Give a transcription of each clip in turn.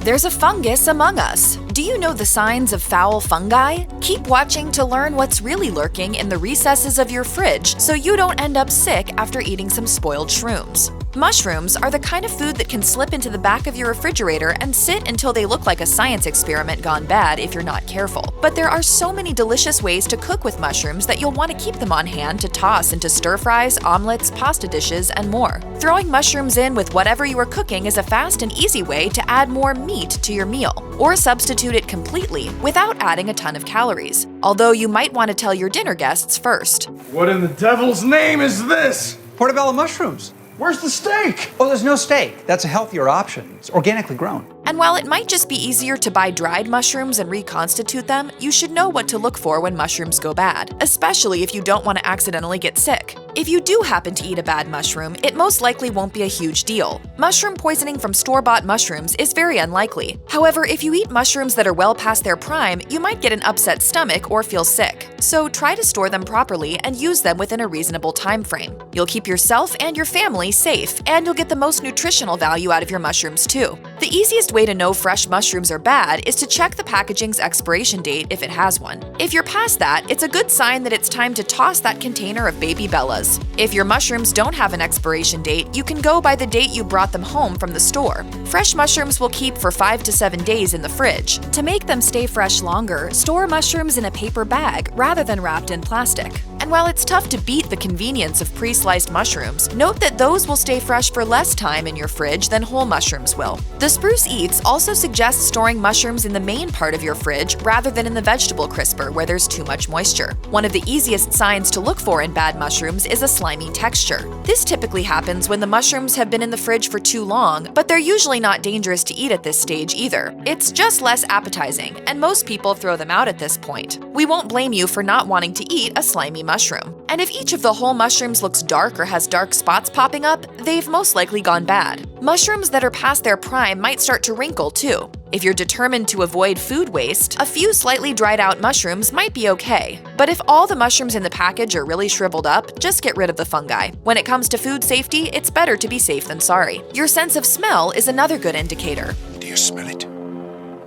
There's a fungus among us. Do you know the signs of foul fungi? Keep watching to learn what's really lurking in the recesses of your fridge so you don't end up sick after eating some spoiled shrooms. Mushrooms are the kind of food that can slip into the back of your refrigerator and sit until they look like a science experiment gone bad if you're not careful. But there are so many delicious ways to cook with mushrooms that you'll want to keep them on hand to toss into stir-fries, omelets, pasta dishes, and more. Throwing mushrooms in with whatever you are cooking is a fast and easy way to add more meat to your meal, or substitute it completely without adding a ton of calories. Although you might want to tell your dinner guests first. What in the devil's name is this? Portobello mushrooms. Where's the steak? Oh, there's no steak. That's a healthier option. It's organically grown. And while it might just be easier to buy dried mushrooms and reconstitute them, you should know what to look for when mushrooms go bad, especially if you don't want to accidentally get sick. If you do happen to eat a bad mushroom, it most likely won't be a huge deal. Mushroom poisoning from store-bought mushrooms is very unlikely. However, if you eat mushrooms that are well past their prime, you might get an upset stomach or feel sick. So try to store them properly and use them within a reasonable time frame. You'll keep yourself and your family safe, and you'll get the most nutritional value out of your mushrooms too. The easiest way to know fresh mushrooms are bad is to check the packaging's expiration date if it has one. If you're past that, it's a good sign that it's time to toss that container of Baby Bellas. If your mushrooms don't have an expiration date, you can go by the date you brought them home from the store. Fresh mushrooms will keep for 5 to 7 days in the fridge. To make them stay fresh longer, store mushrooms in a paper bag rather than wrapped in plastic. And while it's tough to beat the convenience of pre-sliced mushrooms, note that those will stay fresh for less time in your fridge than whole mushrooms will. The Spruce Eats also suggests storing mushrooms in the main part of your fridge rather than in the vegetable crisper where there's too much moisture. One of the easiest signs to look for in bad mushrooms is a slimy texture. This typically happens when the mushrooms have been in the fridge for too long, but they're usually not dangerous to eat at this stage either. It's just less appetizing, and most people throw them out at this point. We won't blame you for not wanting to eat a slimy mushroom. And if each of the whole mushrooms looks dark or has dark spots popping up, they've most likely gone bad. Mushrooms that are past their prime might start to wrinkle too. If you're determined to avoid food waste, a few slightly dried out mushrooms might be okay. But if all the mushrooms in the package are really shriveled up, just get rid of the fungi. When it comes to food safety, it's better to be safe than sorry. Your sense of smell is another good indicator. Do you smell it?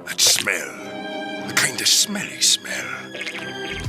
That smell. A kind of smelly smell.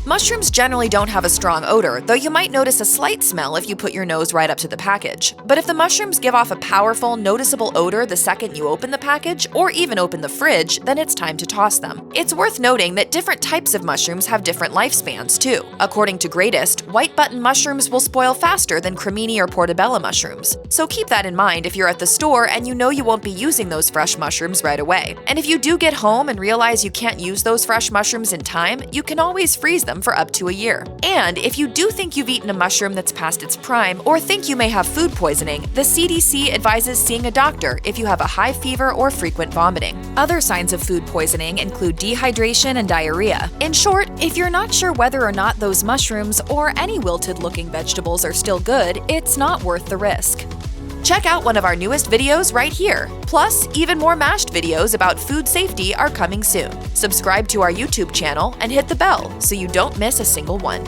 Mushrooms generally don't have a strong odor, though you might notice a slight smell if you put your nose right up to the package. But if the mushrooms give off a powerful, noticeable odor the second you open the package, or even open the fridge, then it's time to toss them. It's worth noting that different types of mushrooms have different lifespans, too. According to Greatest, white button mushrooms will spoil faster than cremini or portobello mushrooms. So keep that in mind if you're at the store and you know you won't be using those fresh mushrooms right away. And if you do get home and realize you can't use those fresh mushrooms in time, you can always freeze them for up to a year. And if you do think you've eaten a mushroom that's past its prime or think you may have food poisoning, the CDC advises seeing a doctor if you have a high fever or frequent vomiting. Other signs of food poisoning include dehydration and diarrhea. In short, if you're not sure whether or not those mushrooms or any wilted-looking vegetables are still good, it's not worth the risk. Check out one of our newest videos right here. Plus, even more mashed videos about food safety are coming soon. Subscribe to our YouTube channel and hit the bell so you don't miss a single one.